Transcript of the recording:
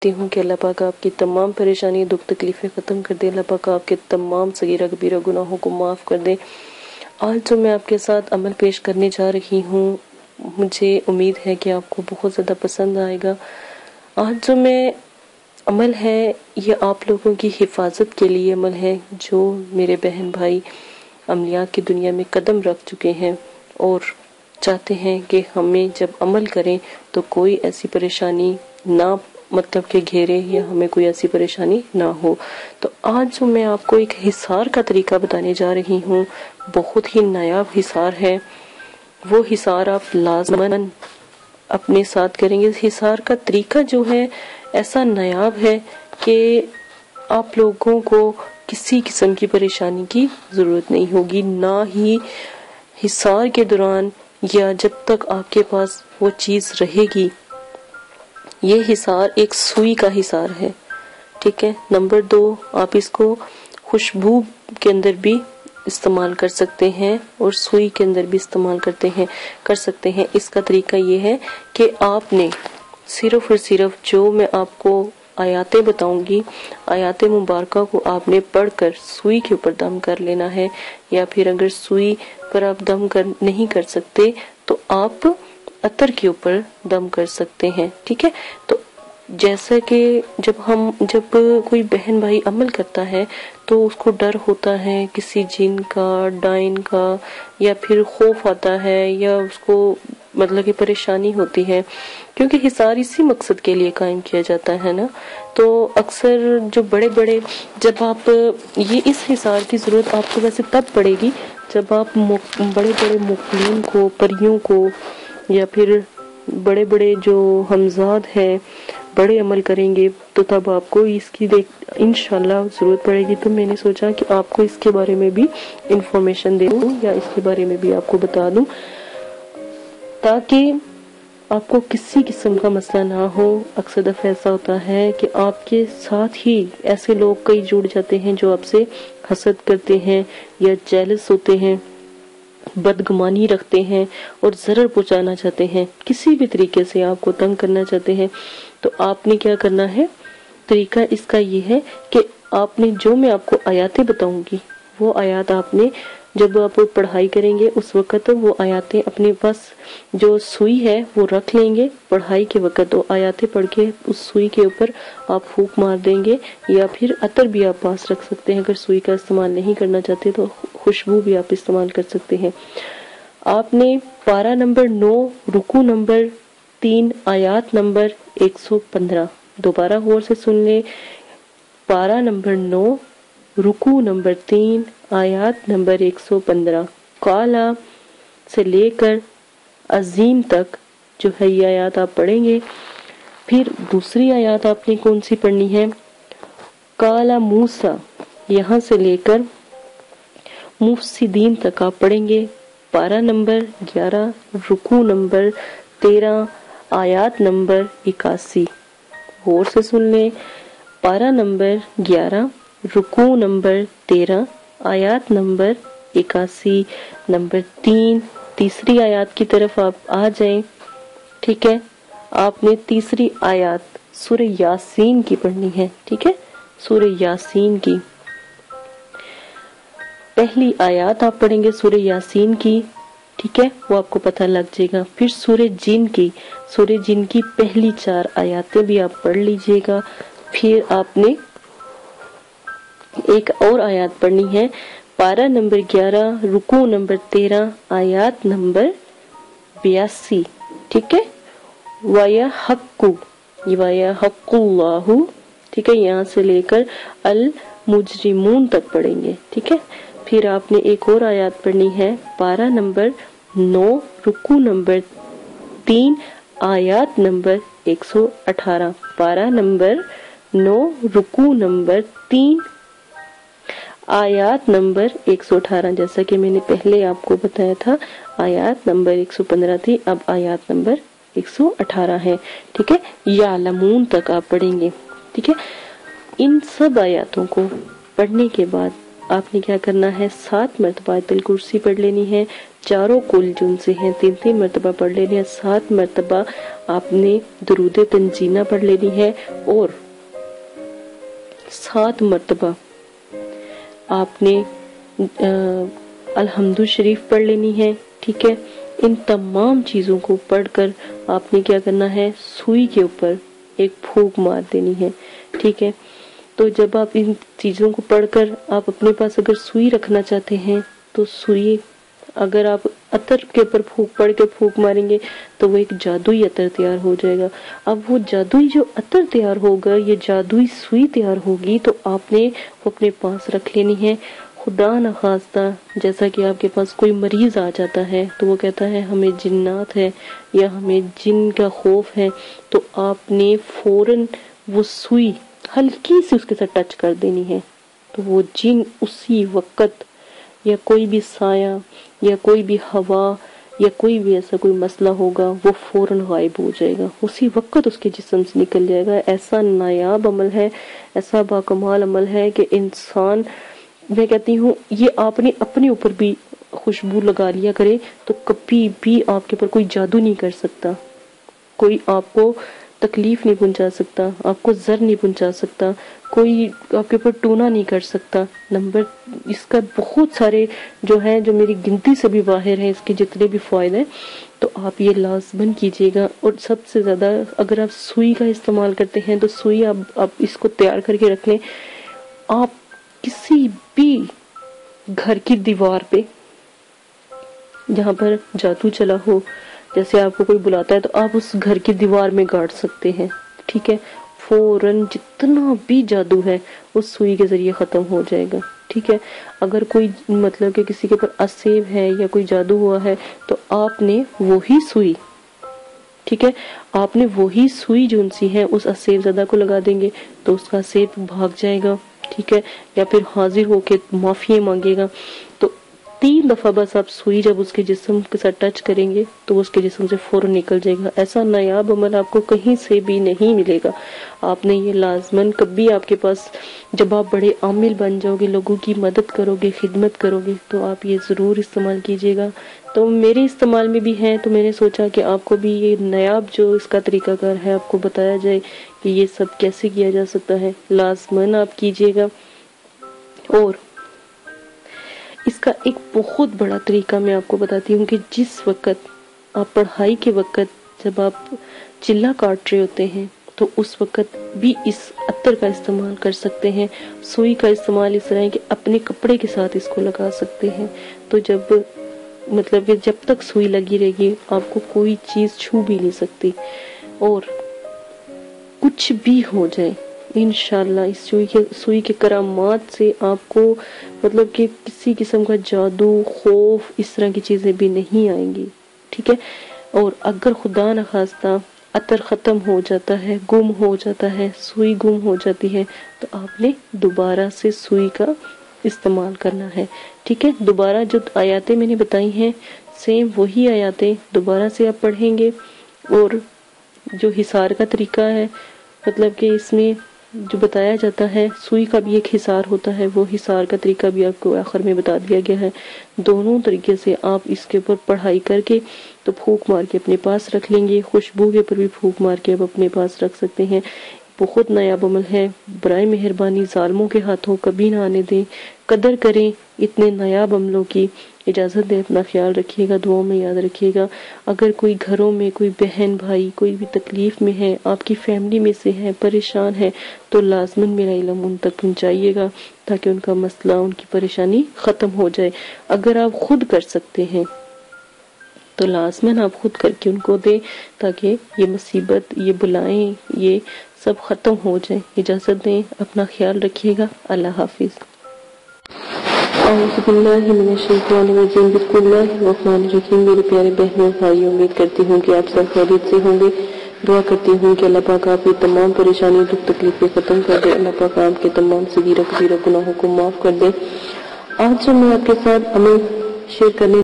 تی ہوں کہ اللہ پاک آپ کی تمام پریشانی دکھ تکلیفیں ختم کر دے. اللہ پاک آپ کے تمام صغیرہ کبیرہ گناہوں کو معاف کر دے. آج جو میں آپ کے ساتھ عمل پیش کرنے جا رہی ہوں، مجھے امید ہے کہ آپ کو بہت زیادہ پسند آئے گا. آج جو میں عمل ہے یہ آپ لوگوں کی حفاظت کے لیے عمل ہے جو میرے بہن بھائی عملیات کی دنیا میں قدم رکھ چکے ہیں اور چاہتے ہیں کہ ہمیں جب عمل کریں تو کوئی ایسی پریشانی نہ مطلب کہ گھیرے یا ہمیں کوئی ایسی پریشانی نہ ہو. تو آج جو میں آپ کو ایک حصار کا طریقہ بتانے جا رہی ہوں، بہت ہی نایاب حصار ہے. وہ حصار آپ لازماً اپنے ساتھ کریں گے. اس حصار کا طریقہ جو ہے ایسا نایاب ہے کہ آپ لوگوں کو کسی قسم کی پریشانی کی ضرورت نہیں ہوگی، نہ ہی حصار کے دوران یا جب تک آپ کے پاس وہ چیز رہے گی. یہ حصار ایک سوئی کا حصار ہے، ٹھیک ہے. نمبر 2، آپ اس کو خوشبو کے اندر بھی استعمال کر سکتے ہیں اور سوئی کے اندر بھی استعمال کر سکتے ہیں. اس کا طریقہ یہ ہے کہ آپ نے صرف اور صرف جو میں آپ کو آیاتیں بتاؤں گی، آیات مبارکہ کو آپ نے پڑھ کر سوئی کے اوپر دم کر لینا ہے، یا پھر اگر سوئی پر آپ دم نہیں کر سکتے تو آپ عطر کے اوپر دم کر سکتے ہیں، ٹھیک ہے. تو جیسا کہ جب کوئی بہن بھائی عمل کرتا ہے تو اس کو ڈر ہوتا ہے کسی جن کا، ڈائن کا، یا پھر خوف آتا ہے، یا اس کو مطلب کہ پریشانی ہوتی ہے، کیونکہ حصار اسی مقصد کے لیے قائم کیا جاتا ہے نا. تو اکثر جو بڑے جب آپ اس حصار کی ضرورت آپ کو ویسے تب پڑے گی جب آپ بڑے مقلین کو، پریوں کو، یا پھر بڑے جو ہمزاد ہیں بڑے عمل کریں گے تو تب آپ کو اس کی انشاءاللہ ضرورت پڑے گی. تو میں نے سوچا کہ آپ کو اس کے بارے میں بھی انفارمیشن دے دوں، یا اس کے بارے میں بھی آپ کو بتا دوں تاکہ آپ کو کسی قسم کا مسئلہ نہ ہو. اکثر دفعہ ایسا ہوتا ہے کہ آپ کے ساتھ ہی ایسے لوگ کئی جڑ جاتے ہیں جو آپ سے حسد کرتے ہیں یا جیلس ہوتے ہیں، بدگمانی رکھتے ہیں اور ضرر پہنچانا چاہتے ہیں، کسی بھی طریقے سے آپ کو تنگ کرنا چاہتے ہیں. تو آپ نے کیا کرنا ہے، طریقہ اس کا یہ ہے کہ آپ نے جو میں آپ کو آیاتیں بتاؤں گی وہ آیات آپ نے جب آپ پڑھائی کریں گے اس وقت وہ آیاتیں اپنے پاس جو سوئی ہے وہ رکھ لیں گے. پڑھائی کے وقت وہ آیاتیں پڑھ کے اس سوئی کے اوپر آپ پھونک مار دیں گے، یا پھر عطر بھی آپ پاس رکھ سکتے ہیں. اگر سوئی کا استعمال نہیں کرنا چاہتے تو خوشبو بھی آپ استعمال کر سکتے ہیں. آپ نے پارہ نمبر 9، رکوع نمبر 3، آیات نمبر 115، دوبارہ غور سے سن لیں. پارہ نمبر 9، رکوع نمبر 3، آیات نمبر 115، قالا سے لے کر عظیم تک جو ہے یہ آیات آپ پڑھیں گے. پھر دوسری آیات آپ نے کون سی پڑھنی ہے، قالا موسیٰ، یہاں سے لے کر مفسدین تک آپ پڑھیں گے. پارہ نمبر 11، رکوع نمبر 13، آیات نمبر 81. غور سے سن لیں. پارہ نمبر 11، رکوع نمبر 13، آیات نمبر 81. نمبر 3، تیسری آیات کی طرف آپ آ جائیں، ٹھیک ہے. آپ نے تیسری آیات سورہ یاسین کی پڑھنی ہے، ٹھیک ہے. سورہ یاسین کی پہلی آیات آپ پڑھیں گے سورہ یاسین کی، ٹھیک ہے، وہ آپ کو پتہ لگ جائے گا. پھر سورہ جن کی پہلی 4 آیاتیں بھی آپ پڑھ لیجئے گا. پھر آپ نے ایک اور آیات پڑھنی ہے، پارہ نمبر 11، رکوع نمبر 13، آیات نمبر 82، ٹھیک ہے. وَيَحَقُّ اللَّهُ، ٹھیک ہے، یہاں سے لے کر المجرمون تک پڑھیں گے، ٹھیک ہے. پھر آپ نے ایک اور آیات پڑھنی ہے، پارہ نمبر 9، رکوع نمبر 3، آیات نمبر 118. پارہ نمبر 9، رکوع نمبر 3، آیات نمبر 118. جیسا کہ میں نے پہلے آپ کو بتایا تھا آیات نمبر 115 تھی، اب آیات نمبر 118 ہے، ٹھیک ہے. یعلمون تک آپ پڑھیں گے، ٹھیک ہے. ان سب آیاتوں کو پڑھنے کے بعد آپ نے کیا کرنا ہے 7 مرتبہ آیت الکرسی پڑھ لینی ہے، چاروں کل جو ان سے ہیں 3 مرتبہ پڑھ لینی ہے، 7 مرتبہ آپ نے درود تنزینہ پڑھ لینی ہے، اور 7 مرتبہ آپ نے الحمد شریف پڑھ لینی ہے، ٹھیک ہے۔ ان تمام چیزوں کو پڑھ کر آپ نے کیا کرنا ہے سوئی کے اوپر ایک پھونک مار دینی ہے، ٹھیک ہے۔ تو جب آپ ان چیزوں کو پڑھ کر آپ اپنے پاس اگر سوئی رکھنا چاہتے ہیں تو سوئی، اگر آپ عطر کے اوپر پڑھ کے پھونک ماریں گے تو وہ ایک جادوئی عطر تیار ہو جائے گا۔ اب وہ جادوئی جو عطر تیار ہوگا، یہ جادوئی سوئی تیار ہوگی، تو آپ نے وہ اپنے پاس رکھ لینی ہے۔ خدا نخواستہ جیسا کہ آپ کے پاس کوئی مریض آ جاتا ہے تو وہ کہتا ہے ہمیں جنات ہے یا ہمیں جن کا خوف ہے، تو آپ نے فوراً وہ سوئی ہلکی سی اس کے ساتھ ٹچ کر دینی ہے، تو وہ جن اسی وقت، یا کوئی بھی سایہ یا کوئی بھی ہوا یا کوئی بھی ایسا کوئی مسئلہ ہوگا، وہ فوراً غائب ہو جائے گا، اسی وقت اس کے جسم سے نکل جائے گا۔ ایسا نایاب عمل ہے، ایسا باکمال عمل ہے کہ انسان، میں کہتی ہوں یہ آپ نے اپنے اوپر بھی خوشبو لگا لیا کرے تو کبھی بھی آپ کے اوپر کوئی جادو نہیں کر سکتا، کوئی آپ کو تکلیف نہیں پہنچا سکتا، آپ کو ضر نہیں پہنچا سکتا، کوئی آپ کے اوپر ٹونا نہیں کر سکتا۔ اس کا بہت سارے جو ہیں، جو میری گنتی سے بھی باہر ہیں، اس کے جتنے بھی فوائد ہیں، تو آپ یہ لازماً کیجیے گا۔ اور سب سے زیادہ اگر آپ سوئی کا استعمال کرتے ہیں تو سوئی آپ اس کو تیار کر کے رکھ لیں۔ آپ کسی بھی گھر کی دیوار پہ جہاں پر جادو چلا ہو، جیسے آپ کو کوئی بلاتا ہے تو آپ اس گھر کی دیوار میں گاڑ سکتے ہیں، ٹھیک ہے۔ فوراً جتنا بھی جادو ہے اس سوئی کے ذریعے ختم ہو جائے گا، ٹھیک ہے۔ اگر کوئی مطلب کہ کسی کے اوپر اسیب ہے یا کوئی جادو ہوا ہے تو آپ نے وہی سوئی، ٹھیک ہے، آپ نے وہی سوئی جو ان سی ہے اس اسیب زدہ کو لگا دیں گے تو اس کا اسیب بھاگ جائے گا، ٹھیک ہے، یا پھر حاضر ہو کے معافی مانگے گا۔ تو 3 دفعہ بس آپ سوئی جب اس کے جسم کے ساتھ ٹچ کریں گے تو وہ اس کے جسم سے فوراً نکل جائے گا۔ ایسا نایاب عمل آپ کو کہیں سے بھی نہیں ملے گا۔ آپ نے یہ لازماً، کبھی آپ کے پاس جب آپ بڑے عامل بن جاؤ گے، لوگوں کی مدد کرو گے، خدمت کرو گے، تو آپ یہ ضرور استعمال کیجیے گا۔ تو میرے استعمال میں بھی ہے تو میں نے سوچا کہ آپ کو بھی یہ نایاب جو اس کا طریقہ کار ہے آپ کو بتایا جائے کہ یہ سب کیسے کیا جا سکتا ہے۔ لازماً آپ کیجیے گا۔ اور اس کا ایک بہت بڑا طریقہ میں آپ کو بتاتی ہوں کہ جس وقت آپ پڑھائی کے وقت جب آپ چلہ کاٹ رہے ہوتے ہیں تو اس وقت بھی اس عطر کا استعمال کر سکتے ہیں۔ سوئی کا استعمال اس طرح ہے کہ اپنے کپڑے کے ساتھ اس کو لگا سکتے ہیں، تو جب مطلب کہ جب تک سوئی لگی رہے گی آپ کو کوئی چیز چھو بھی نہیں سکتی، اور کچھ بھی ہو جائے انشاءاللہ اس سوئی کے کرامات سے آپ کو مطلب کہ کسی قسم کا جادو، خوف، اس طرح کی چیزیں بھی نہیں آئیں گی، ٹھیک ہے۔ اور اگر خدا نخواستہ عطر ختم ہو جاتا ہے، گم ہو جاتا ہے، سوئی گم ہو جاتی ہے، تو آپ نے دوبارہ سے سوئی کا استعمال کرنا ہے، ٹھیک ہے۔ دوبارہ جو آیاتیں میں نے بتائی ہیں سیم وہی آیاتیں دوبارہ سے آپ پڑھیں گے۔ اور جو حصار کا طریقہ ہے، مطلب کہ اس میں جو بتایا جاتا ہے سوئی کا بھی ایک حصار ہوتا ہے، وہ حصار کا طریقہ بھی آپ کو آخر میں بتا دیا گیا ہے۔ دونوں طریقے سے آپ اس کے اوپر پڑھائی کر کے تو پھونک مار کے اپنے پاس رکھ لیں گے، خوشبو کے اوپر بھی پھونک مار کے آپ اپنے پاس رکھ سکتے ہیں۔ بہت نایاب عمل ہے، برائے مہربانی ظالموں کے ہاتھوں کبھی نہ آنے دیں، قدر کریں اتنے نایاب عملوں کی۔ اجازت دیں، اپنا خیال رکھیے گا، دعاؤں میں یاد رکھیے گا۔ اگر کوئی گھروں میں کوئی بہن بھائی کوئی بھی تکلیف میں ہے، آپ کی فیملی میں سے ہے، پریشان ہے، تو لازماً میرا علم ان تک پہنچائیے گا تاکہ ان کا مسئلہ، ان کی پریشانی ختم ہو جائے۔ اگر آپ خود کر سکتے ہیں تو لازماً آپ خود کر کے ان کو دیں تاکہ یہ مصیبت، یہ بلائیں، یہ سب ختم ہو جائیں۔ اجازت دیں، اپنا خیال رکھیے گا۔ اللہ حافظ۔ اعوذ باللہ من الشیطان الرجیم، بسم اللہ الرحمن الرحیم۔ میرے پیارے بہنوں اور بھائیوں، امید کرتی ہوں کہ آپ سب خیریت سے ہوں گے۔ دعا کرتی ہوں کہ اللہ پاک آپ کی تمام پریشانی، دکھ تکلیفیں ختم کر دے۔ اللہ پاک آپ کے تمام صغیرہ کبیرہ گناہوں کو معاف کر دے۔ آج جو میں آپ کے ساتھ عمل شیئر کرنے